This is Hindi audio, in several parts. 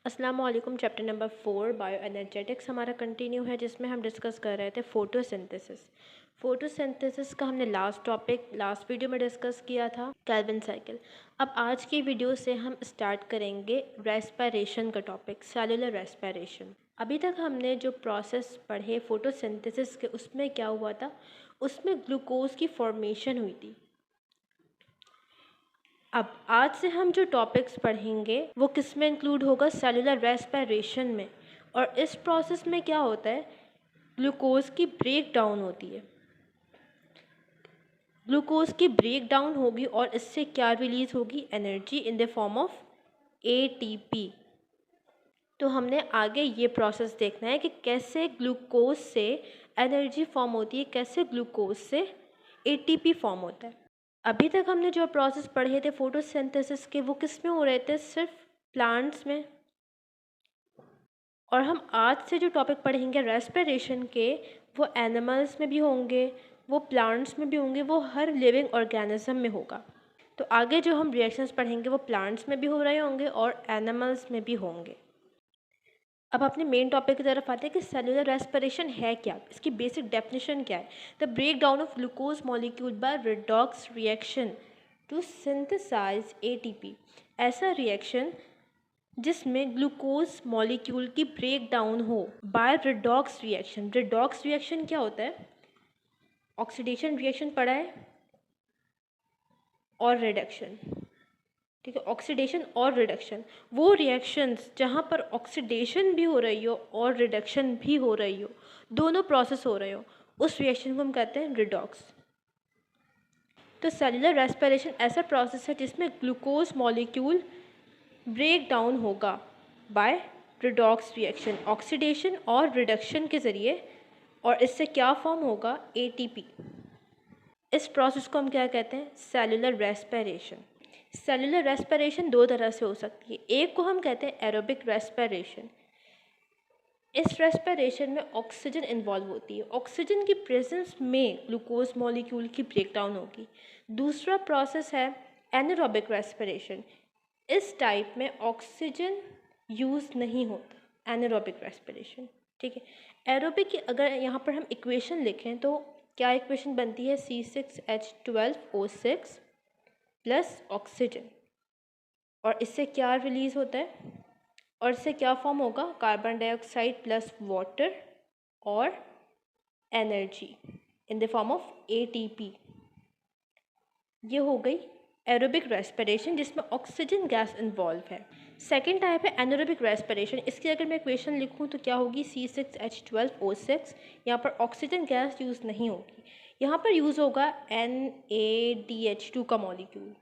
अस्सलामु अलैकुम। चैप्टर नंबर 4 बायो एनर्जेटिक्स हमारा कंटिन्यू है, जिसमें हम डिस्कस कर रहे थे फोटोसिंथेसिस। फोटोसिंथेसिस का हमने लास्ट वीडियो में डिस्कस किया था केल्विन साइकिल। अब आज की वीडियो से हम स्टार्ट करेंगे रेस्पिरेशन का टॉपिक, सेलुलर रेस्पिरेशन। अभी तक हमने जो प्रोसेस पढ़े फोटोसिंथेसिस के, उसमें क्या हुआ था, उसमें ग्लूकोज की फॉर्मेशन हुई थी। अब आज से हम जो टॉपिक्स पढ़ेंगे वो किस में इंक्लूड होगा, सेलुलर रेस्पिरेशन में। और इस प्रोसेस में क्या होता है, ग्लूकोज की ब्रेक डाउन होती है। ग्लूकोज की ब्रेक डाउन होगी और इससे क्या रिलीज होगी, energy in the form of ATP. तो हमने आगे ये प्रोसेस देखना है कि कैसे ग्लूकोज से एनर्जी फॉर्म होती है, कैसे ग्लूकोज से एटीपी फॉर्म होता है। अभी तक हमने जो प्रोसेस पढ़े थे फोटोसिंथेसिस के, वो किस में हो रहे थे, सिर्फ प्लांट्स में। और हम आज से जो टॉपिक पढ़ेंगे रेस्पिरेशन के, वो एनिमल्स में भी होंगे, वो प्लांट्स में भी होंगे, वो हर लिविंग ऑर्गेनिज्म में होगा। तो आगे जो हम रिएक्शंस पढ़ेंगे वो प्लांट्स में भी हो रहे होंगे और एनिमल्स में भी होंगे। अब अपने मेन टॉपिक की तरफ आते हैं कि सेलुलर रेस्पिरेशन है क्या, इसकी बेसिक डेफिनेशन क्या है। The break down of glucose molecule by redox reaction to synthesize ATP. ऐसा रिएक्शन जिसमें ग्लूकोज मॉलिक्यूल की ब्रेक डाउन हो by redox reaction. Redox reaction क्या होता है, ऑक्सीडेशन रिएक्शन पढ़ा है और रिडक्शन, ठीक है। ऑक्सीडेशन और रिडक्शन, वो रिएक्शंस जहाँ पर ऑक्सीडेशन भी हो रही हो और रिडक्शन भी हो रही हो, दोनों प्रोसेस हो रहे हो, उस रिएक्शन को हम कहते हैं रिडॉक्स। तो सेलुलर रेस्पिरेशन ऐसा प्रोसेस है जिसमें ग्लूकोज मॉलिक्यूल ब्रेक डाउन होगा बाय रिडॉक्स रिएक्शन, ऑक्सीडेशन और रिडक्शन के ज़रिए, और इससे क्या फॉर्म होगा, एटीपी। इस प्रोसेस को हम क्या कहते हैं, सेलुलर रेस्पिरेशन। सेलुलर रेस्पिरेशन दो तरह से हो सकती है, एक को हम कहते हैं एरोबिक रेस्पिरेशन। इस रेस्पिरेशन में ऑक्सीजन इन्वॉल्व होती है, ऑक्सीजन की प्रेजेंस में ग्लूकोज मॉलिक्यूल की ब्रेकडाउन होगी। दूसरा प्रोसेस है एनारोबिक रेस्पिरेशन। इस टाइप में ऑक्सीजन यूज़ नहीं होता, एनारोबिक रेस्पिरेशन, ठीक है। एरोबिक की अगर यहाँ पर हम इक्वेशन लिखें तो क्या इक्वेशन बनती है, C6H12O6 प्लस ऑक्सीजन, और इससे क्या रिलीज़ होता है, और इससे क्या फॉर्म होगा, कार्बन डाइऑक्साइड प्लस वाटर और energy in the form of ATP. ये हो गई एरोबिक रेस्पिरेशन जिसमें ऑक्सीजन गैस इन्वॉल्व है। सेकेंड टाइप है एनारोबिक रेस्पिरेशन। इसकी अगर मैं इक्वेशन लिखूँ तो क्या होगी, C6H12O6। यहाँ पर ऑक्सीजन गैस यूज़ नहीं होगी, यहाँ पर यूज़ होगा NADH2 का मॉलिक्यूल,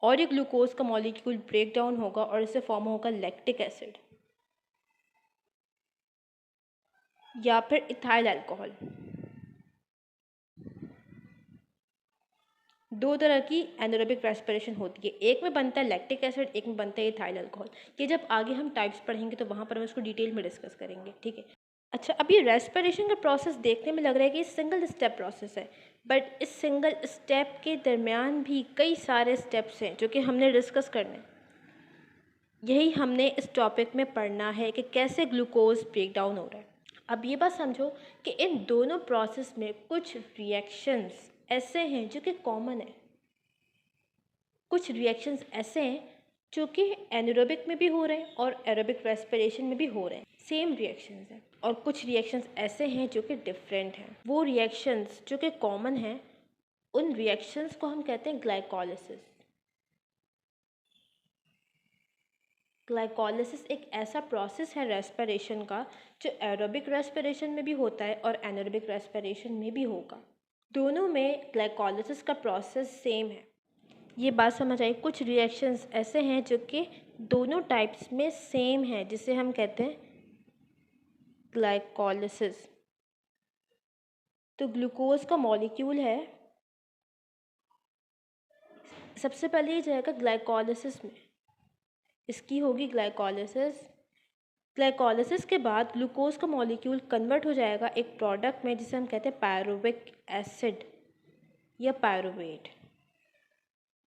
और ये ग्लूकोज का मॉलिक्यूल ब्रेक डाउन होगा और इससे फॉर्म होगा लैक्टिक एसिड या फिर इथाइल अल्कोहल। दो तरह की एनारोबिक रेस्पिरेशन होती है, एक में बनता है लैक्टिक एसिड, एक में बनता है इथाइल अल्कोहल। ये जब आगे हम टाइप्स पढ़ेंगे तो वहाँ पर हम इसको डिटेल में डिस्कस करेंगे, ठीक है। अच्छा, अब ये रेस्पिरेशन का प्रोसेस देखने में लग रहा है कि सिंगल स्टेप प्रोसेस है, बट इस सिंगल स्टेप के दरमियान भी कई सारे स्टेप्स हैं जो कि हमने डिस्कस करने हैं। यही हमने इस टॉपिक में पढ़ना है कि कैसे ग्लूकोज ब्रेक डाउन हो रहा है। अब ये बात समझो कि इन दोनों प्रोसेस में कुछ रिएक्शंस ऐसे हैं जो कि कॉमन है, कुछ रिएक्शंस ऐसे हैं जो कि एनारोबिक में भी हो रहे हैं और एरोबिक रेस्पिरेशन में भी हो रहे हैं, सेम रिएक्शंस हैं। और कुछ रिएक्शंस ऐसे हैं जो कि डिफरेंट हैं। वो रिएक्शंस जो कि कॉमन हैं, उन रिएक्शंस को हम कहते हैं ग्लाइकोलिसिस। ग्लाइकोलिसिस एक ऐसा प्रोसेस है रेस्पिरेशन का जो एरोबिक रेस्पिरेशन में भी होता है और एनारोबिक रेस्पिरेशन में भी होगा। दोनों में ग्लाइकोलिसिस का प्रोसेस सेम है। ये बात समझ आई। कुछ रिएक्शंस ऐसे हैं जो कि दोनों टाइप्स में सेम है, जिसे हम कहते हैं ग्लाइकोलिसिस। तो ग्लूकोज का मॉलिक्यूल है, सबसे पहले ये जाएगा ग्लाइकोलिसिस में, इसकी होगी ग्लाइकोलिसिस। ग्लाइकोलिसिस के बाद ग्लूकोज का मॉलिक्यूल कन्वर्ट हो जाएगा एक प्रोडक्ट में जिसे हम कहते हैं पायरुविक एसिड या पायरुवेट,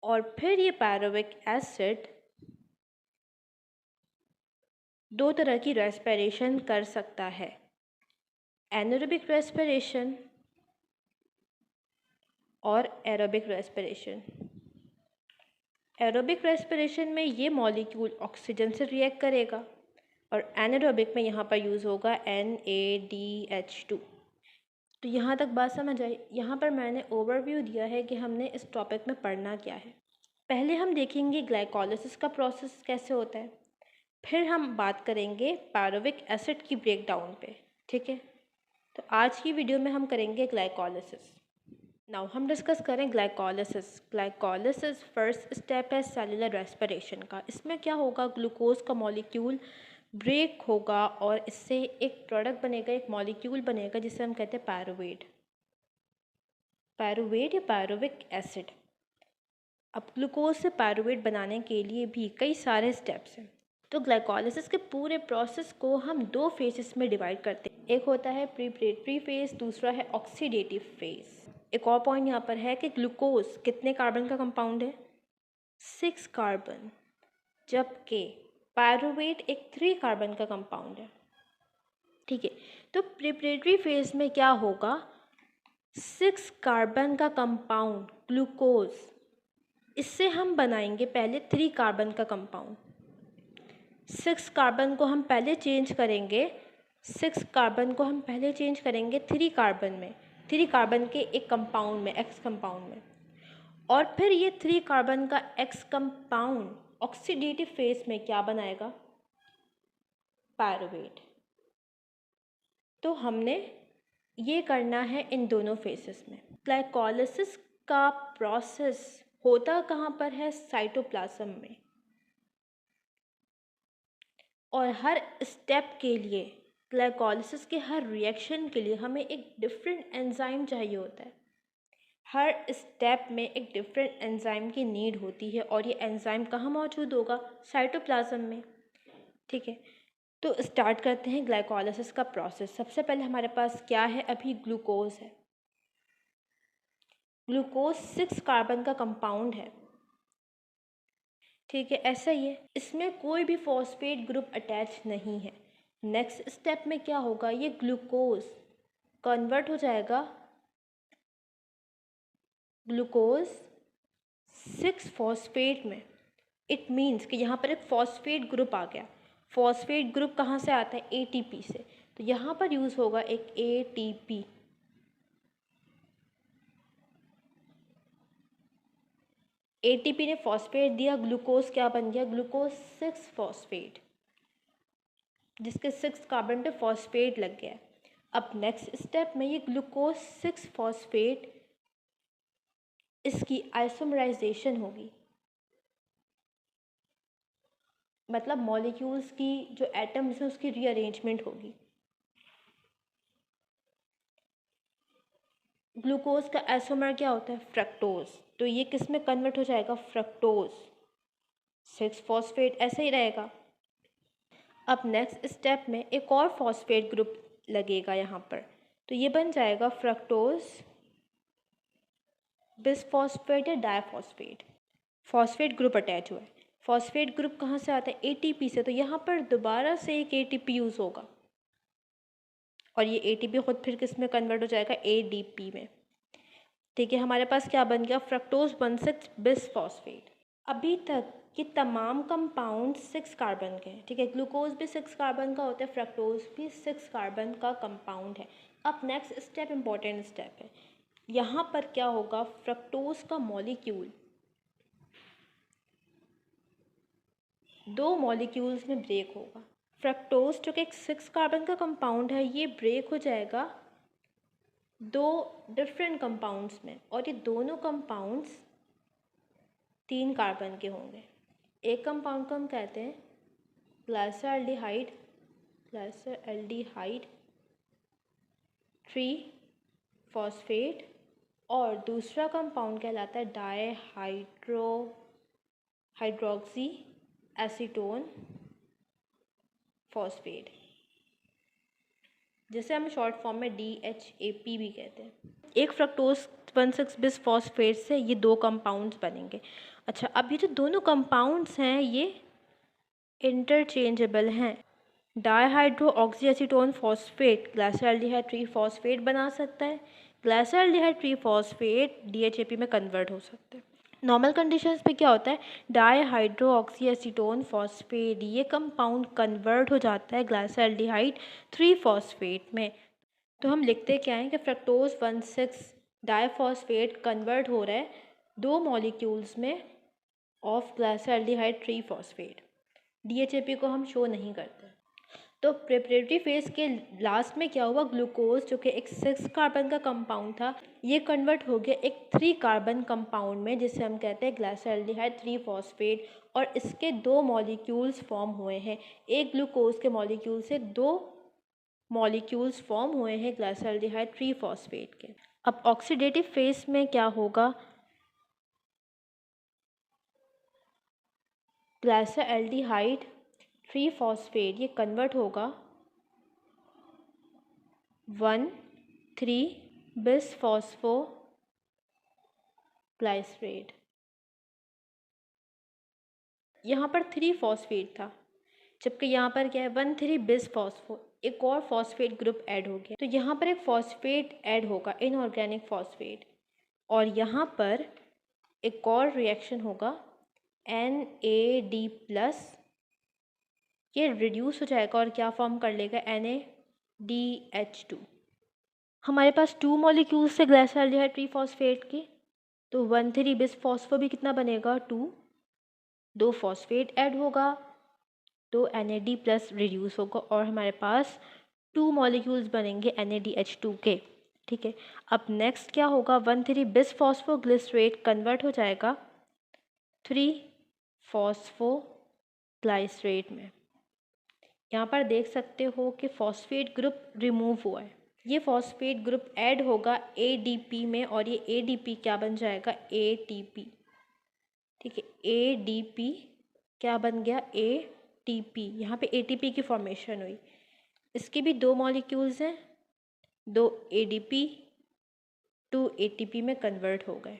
और फिर ये पायरुविक एसिड दो तरह की रेस्पिरेशन कर सकता है, एनारोबिक रेस्पिरेशन और एरोबिक रेस्पिरेशन। एरोबिक रेस्पिरेशन में ये मॉलिक्यूल ऑक्सीजन से रिएक्ट करेगा और एनारोबिक में यहाँ पर यूज़ होगा NADH2। तो यहाँ तक बात समझ आई। यहाँ पर मैंने ओवरव्यू दिया है कि हमने इस टॉपिक में पढ़ना क्या है। पहले हम देखेंगे ग्लाइकोलिसिस का प्रोसेस कैसे होता है, फिर हम बात करेंगे पायरुविक एसिड की ब्रेकडाउन पे, ठीक है। तो आज की वीडियो में हम करेंगे ग्लाइकोलिसिस। नाउ हम डिस्कस करें ग्लाइकोलिसिस। ग्लाइकोलिसिस फर्स्ट स्टेप है सेलुलर रेस्पिरेशन का। इसमें क्या होगा, ग्लूकोज का मॉलिक्यूल ब्रेक होगा और इससे एक प्रोडक्ट बनेगा, एक मॉलिक्यूल बनेगा जिसे हम कहते हैं पायरुवेट। पायरुवेट या पायरुविक एसिड। अब ग्लूकोज से पायरुवेट बनाने के लिए भी कई सारे स्टेप्स हैं। तो ग्लाइकोलिसिस के पूरे प्रोसेस को हम दो फेजेस में डिवाइड करते हैं। एक होता है प्रिपरेटरी फेज, दूसरा है ऑक्सीडेटिव फेज। एक और पॉइंट यहाँ पर है कि ग्लूकोज कितने कार्बन का कंपाउंड है, 6 कार्बन, जबकि पायरुवेट एक 3 कार्बन का कंपाउंड है, ठीक है। तो प्रिपरेटरी फेज में क्या होगा, 6 कार्बन का कंपाउंड ग्लूकोज, इससे हम बनाएंगे पहले 3 कार्बन का कंपाउंड। 6 कार्बन को हम पहले चेंज करेंगे, 6 कार्बन को हम पहले चेंज करेंगे 3 कार्बन में, 3 कार्बन के एक कंपाउंड में, एक्स कंपाउंड में, और फिर ये 3 कार्बन का एक्स कंपाउंड ऑक्सीडेटिव फेज में क्या बनाएगा, पायरुवेट। तो हमने ये करना है इन दोनों फेसेस में। ग्लाइकोलिसिस का प्रोसेस होता कहाँ पर है, साइटोप्लाज्म में। और हर स्टेप के लिए, ग्लाइकोलिसिस के हर रिएक्शन के लिए हमें एक डिफरेंट एंजाइम चाहिए होता है। हर स्टेप में एक डिफरेंट एंजाइम की नीड होती है और ये एंजाइम कहाँ मौजूद होगा, साइटोप्लाज्म में, ठीक है। तो स्टार्ट करते हैं ग्लाइकोलिसिस का प्रोसेस। सबसे पहले हमारे पास क्या है, अभी ग्लूकोज है। ग्लूकोज 6 कार्बन का कंपाउंड है, ठीक है, ऐसा ही है। इसमें कोई भी फॉस्फेट ग्रुप अटैच नहीं है। नेक्स्ट स्टेप में क्या होगा, ये ग्लूकोज कन्वर्ट हो जाएगा ग्लूकोज 6 फॉस्फेट में। इट मीन्स कि यहाँ पर एक फॉस्फेट ग्रुप आ गया। फॉस्फेट ग्रुप कहाँ से आता है, ATP से। तो यहाँ पर यूज़ होगा एक ATP। ATP ने फॉस्फेट दिया, ग्लूकोज क्या बन गया, ग्लूकोज 6 फॉस्फेट, जिसके 6 कार्बन पे फॉस्फेट लग गया। अब नेक्स्ट स्टेप में ये ग्लूकोज 6 फॉस्फेट, इसकी आइसोमराइजेशन होगी, मतलब मॉलिक्यूल्स की जो एटम्स हैं उसकी रीअरेंजमेंट होगी। ग्लूकोज का आइसोमर क्या होता है, फ्रक्टोज। तो ये किस में कन्वर्ट हो जाएगा, फ्रक्टोज 6 फॉस्फेट, ऐसे ही रहेगा। अब नेक्स्ट स्टेप में एक और फॉस्फेट ग्रुप लगेगा यहाँ पर, तो ये बन जाएगा फ्रक्टोज बिसफॉस्फेट या डायफॉस्फेट। फॉस्फेट ग्रुप अटैच हुआ है। फॉस्फेट ग्रुप कहाँ से आता है, ATP से। तो यहाँ पर दोबारा से एक ATP यूज़ होगा और ये ATP खुद फिर किस में कन्वर्ट हो जाएगा, ADP में, ठीक है। हमारे पास क्या बन गया, फ्रक्टोज 1,6 बिसफॉस्फेट। अभी तक ये तमाम कंपाउंड 6 कार्बन के हैं, ठीक है। ग्लूकोज भी 6 कार्बन का होता है, फ्रक्टोज भी 6 कार्बन का कंपाउंड है। अब नेक्स्ट स्टेप इम्पॉर्टेंट स्टेप है। यहाँ पर क्या होगा, फ्रक्टोज का मॉलिक्यूल 2 मॉलिक्यूल्स में ब्रेक होगा। फ्रक्टोज जो कि एक 6 कार्बन का कंपाउंड है, ये ब्रेक हो जाएगा 2 डिफरेंट कंपाउंड्स में, और ये दोनों कंपाउंड्स 3 कार्बन के होंगे। एक कंपाउंड को हम कहते हैं ग्लाइसरल्डिहाइड, ग्लाइसरल्डिहाइड 3 फॉस्फेट, और दूसरा कंपाउंड कहलाता है हाइड्रोक्सी एसीटोन फॉस्फेट, जिसे हम शॉर्ट फॉर्म में DHAP भी कहते हैं। एक फ्रक्टोज 1,6 बिस फॉस्फेट से ये 2 कंपाउंड्स बनेंगे। अच्छा, अब ये जो दोनों कंपाउंड्स हैं ये इंटरचेंजेबल हैं, डाईहाइड्रो ऑक्सीएसीटोन फॉस्फेट ग्लाइसरॉल्डिहाइड 3-फॉस्फेट बना सकता है। ग्लाइसरॉल्डिहाइड 3-फॉस्फेट DHAP में कन्वर्ट हो सकता है। नॉर्मल कंडीशंस पे क्या होता है, डाईहाइड्रो ऑक्सीएसीटोन फॉस्फेट ये कंपाउंड कन्वर्ट हो जाता है ग्लाइसरॉल्डिहाइड 3-फॉस्फेट में। तो हम लिखते क्या हैं कि फ्रक्टोज 1,6 डाईफॉस्फेट कन्वर्ट हो रहा है 2 मॉलिक्यूल्स में ऑफ ग्लाइसरॉल्डिहाइड 3-फॉस्फेट। DHAP को हम शो नहीं करते। तो प्रिपरेटरी फेज के लास्ट में क्या हुआ, ग्लूकोज जो कि एक 6 कार्बन का कंपाउंड था ये कन्वर्ट हो गया एक 3 कार्बन कंपाउंड में जिसे हम कहते हैं ग्लाइसरॉल्डिहाइड 3-फॉस्फेट, और इसके 2 मॉलिक्यूल्स फॉर्म हुए हैं। एक ग्लूकोज के मॉलिक्यूल से 2 मॉलिक्यूल्स फॉर्म हुए हैं ग्लाइसरॉल्डिहाइड 3-फॉस्फेट के। अब ऑक्सीडेटिव फेज में क्या होगा, ग्लाइसरॉल्डिहाइड 3-फॉस्फेट ये कन्वर्ट होगा 1,3-बिसफॉस्फोग्लाइसरेट। यहाँ पर 3-फॉस्फेट था, जबकि यहाँ पर क्या है 1,3-बिसफॉस्फो, एक और फॉस्फेट ग्रुप ऐड हो गया। तो यहाँ पर एक फॉस्फेट ऐड होगा, इनऑर्गेनिक फॉस्फेट, और यहाँ पर एक और रिएक्शन होगा NAD+, ये रिड्यूस हो जाएगा और क्या फॉर्म कर लेगा, NADH2। हमारे पास 2 मॉलिक्यूल्स से ग्लाइसरॉल्डिहाइड 3-फॉस्फेट के, तो 1,3-बिसफॉस्फो भी कितना बनेगा 2 फॉस्फेट ऐड होगा, तो NAD+ रिड्यूस होगा और हमारे पास 2 मॉलिक्यूल्स बनेंगे NADH2 के। ठीक है, अब नेक्स्ट क्या होगा, 1,3-बिसफॉस्फोग्लिसरेट कन्वर्ट हो जाएगा 3-फॉस्फोग्लाइसरेट में। यहाँ पर देख सकते हो कि फॉस्फेट ग्रुप रिमूव हुआ है, ये फॉस्फेट ग्रुप ऐड होगा ADP में और ये ADP क्या बन जाएगा, ATP। ठीक है, ADP क्या बन गया, ATP। यहाँ पे ATP की फॉर्मेशन हुई, इसके भी 2 मॉलिक्यूल्स हैं, 2 ADP 2 ATP में कन्वर्ट हो गए।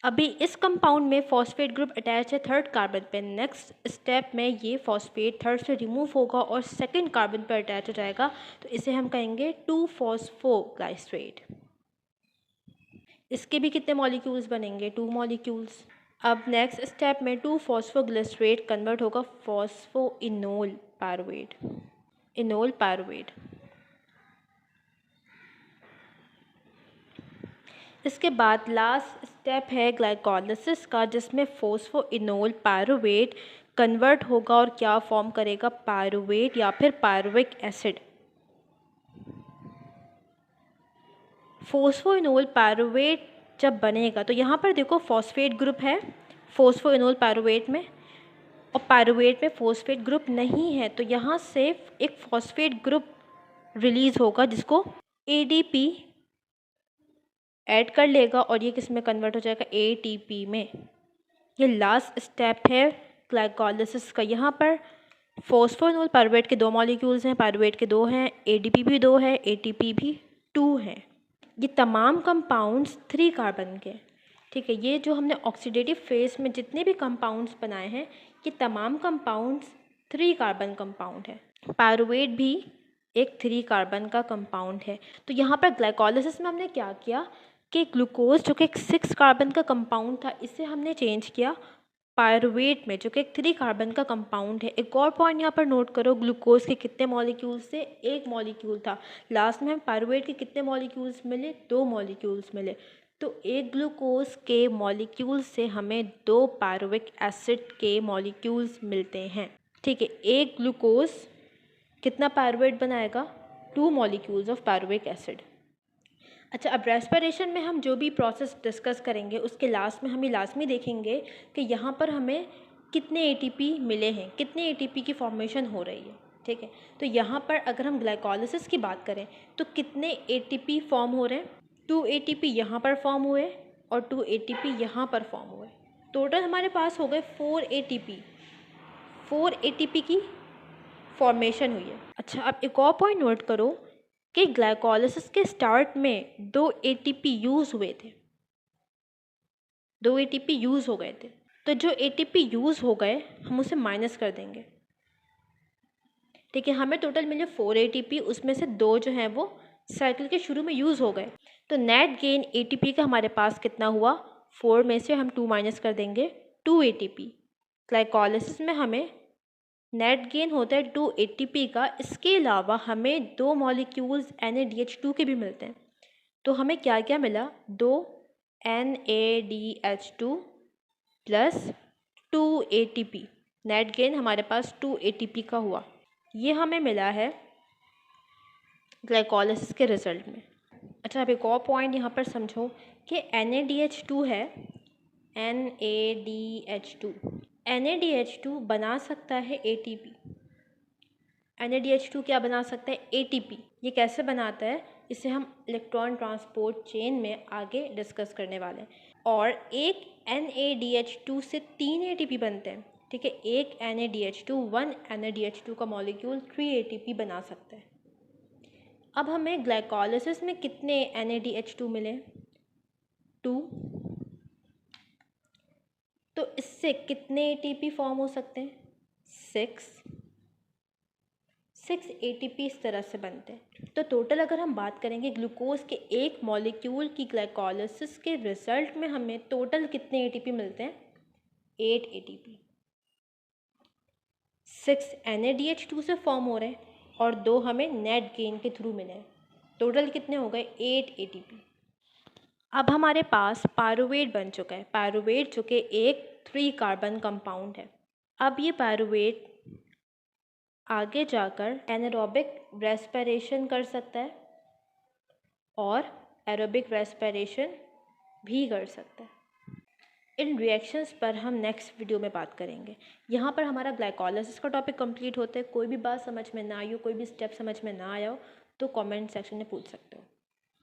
अभी इस कंपाउंड में फॉस्फेट ग्रुप अटैच है 3rd कार्बन पे। नेक्स्ट स्टेप में ये फॉस्फेट 3rd से रिमूव होगा और 2nd कार्बन पर अटैच हो जाएगा, तो इसे हम कहेंगे 2-फॉस्फोग्लाइसरेट। इसके भी कितने मॉलिक्यूल्स बनेंगे, 2 मॉलिक्यूल्स। अब नेक्स्ट स्टेप में 2-फॉस्फोग्लिसरेट कन्वर्ट होगा फॉस्फोइनोल पायरुवेट, इनोल पायरुवेट। इसके बाद लास्ट स्टेप है ग्लाइकोलिसिस का, जिसमें फॉस्फोइनोल पायरुवेट कन्वर्ट होगा और क्या फॉर्म करेगा, पायरुवेट या फिर पायरुविक एसिड। फॉस्फोइनोल पायरुवेट जब बनेगा तो यहाँ पर देखो फॉस्फेट ग्रुप है फॉस्फोइनोल पायरुवेट में, और पायरुवेट में फॉस्फेट ग्रुप नहीं है, तो यहाँ से एक फॉस्फेट ग्रुप रिलीज होगा जिसको ADP ऐड कर लेगा और ये किस में कन्वर्ट हो जाएगा, ATP में। ये लास्ट स्टेप है ग्लाइकोलिसिस का। यहाँ पर फॉस्फोइनोल पायरुवेट के 2 मॉलिक्यूल्स हैं, पायरुवेट के 2 हैं, ADP भी 2 है, ATP भी 2 है। ये तमाम कंपाउंड्स 3 कार्बन के। ठीक है, ये जो हमने ऑक्सीडेटिव फेज में जितने भी कंपाउंड्स बनाए हैं ये तमाम कंपाउंड्स 3 कार्बन कंपाउंड है। पायरुवेट भी एक 3 कार्बन का कंपाउंड है। तो यहाँ पर ग्लाइकोलिसिस में हमने क्या किया कि ग्लूकोज जो कि एक 6 कार्बन का कंपाउंड था इसे हमने चेंज किया पायरुवेट में जो कि एक 3 कार्बन का कंपाउंड है। एक और पॉइंट यहाँ पर नोट करो, ग्लूकोज के कितने मॉलिक्यूल्स से, 1 मॉलिक्यूल था। लास्ट में हम पायरुवेट के कितने मॉलिक्यूल्स मिले, 2 मॉलिक्यूल्स मिले। तो एक ग्लूकोज के मॉलिक्यूल से हमें 2 पायरुविक एसिड के मॉलिक्यूल्स मिलते हैं। ठीक है, एक ग्लूकोज कितना पायरुवेट बनाएगा, 2 मॉलिक्यूल्स ऑफ पायरुविक एसिड। अच्छा, अब रेस्पिरेशन में हम जो भी प्रोसेस डिस्कस करेंगे उसके लास्ट में हम ये लाजमी देखेंगे कि यहाँ पर हमें कितने ATP मिले हैं, कितने ATP की फॉर्मेशन हो रही है। ठीक है, तो यहाँ पर अगर हम ग्लाइकोलिसिस की बात करें तो कितने ATP फॉर्म हो रहे हैं, 2 ATP यहाँ पर फॉर्म हुए और 2 ATP यहाँ पर फॉर्म हुए। टोटल हमारे पास हो गए 4 ATP, 4 ATP की फॉर्मेशन हुई है। अच्छा, अब एक और पॉइंट नोट करो कि ग्लाइकोलिसिस के स्टार्ट में 2 ATP यूज़ हुए थे, 2 ATP यूज़ हो गए थे। तो जो ATP यूज़ हो गए हम उसे माइनस कर देंगे। ठीक है, हमें टोटल मिले 4 ATP, उसमें से 2 जो हैं वो साइकिल के शुरू में यूज़ हो गए। तो नेट गेन ATP का हमारे पास कितना हुआ, 4 में से हम 2 माइनस कर देंगे, 2 ATP। ग्लाइकोलिसिस में हमें नेट गेन होता है 2 ATP का, इसके अलावा हमें 2 मॉलिक्यूल्स NADH2 के भी मिलते हैं। तो हमें क्या क्या मिला, 2 NADH2 plus 2 ATP। Net gain हमारे पास 2 ATP का हुआ, ये हमें मिला है ग्लाइकोलिसिस के रिजल्ट में। अच्छा, अब एक और पॉइंट यहाँ पर समझो कि NADH2 है, NADH2, NADH2 बना सकता है ATP। NADH2 क्या बना सकता है, ATP। ये कैसे बनाता है, इसे हम इलेक्ट्रॉन ट्रांसपोर्ट चेन में आगे डिस्कस करने वाले हैं। और एक NADH2 से 3 ATP बनते हैं, ठीक है। एक NADH2, 1 NADH2 का मॉलिक्यूल 3 ATP बना सकता है। अब हमें ग्लाइकोलिसिस में कितने NADH2 मिले, 2। तो इससे कितने ATP फॉर्म हो सकते हैं, 6 ATP इस तरह से बनते हैं। तो टोटल अगर हम बात करेंगे ग्लूकोज के एक मॉलिक्यूल की ग्लाइकोलिसिस के रिजल्ट में हमें टोटल कितने ATP मिलते हैं, 8 ATP। 6 NADH2 से फॉर्म हो रहे हैं और 2 हमें नेट गेन के थ्रू मिले हैं। टोटल कितने हो गए, 8 ATP। अब हमारे पास पायरुवेट बन चुका है। पायरुवेट जो कि एक 3 कार्बन कंपाउंड है। अब ये पायरुवेट आगे जाकर एनारोबिक रेस्पिरेशन कर सकता है और एरोबिक रेस्पिरेशन भी कर सकता है। इन रिएक्शंस पर हम नेक्स्ट वीडियो में बात करेंगे। यहाँ पर हमारा ग्लाइकोलिसिस का टॉपिक कंप्लीट होता है। कोई भी बात समझ में ना आई हो, कोई भी स्टेप समझ में ना आया हो, तो कमेंट सेक्शन में पूछ सकते हो।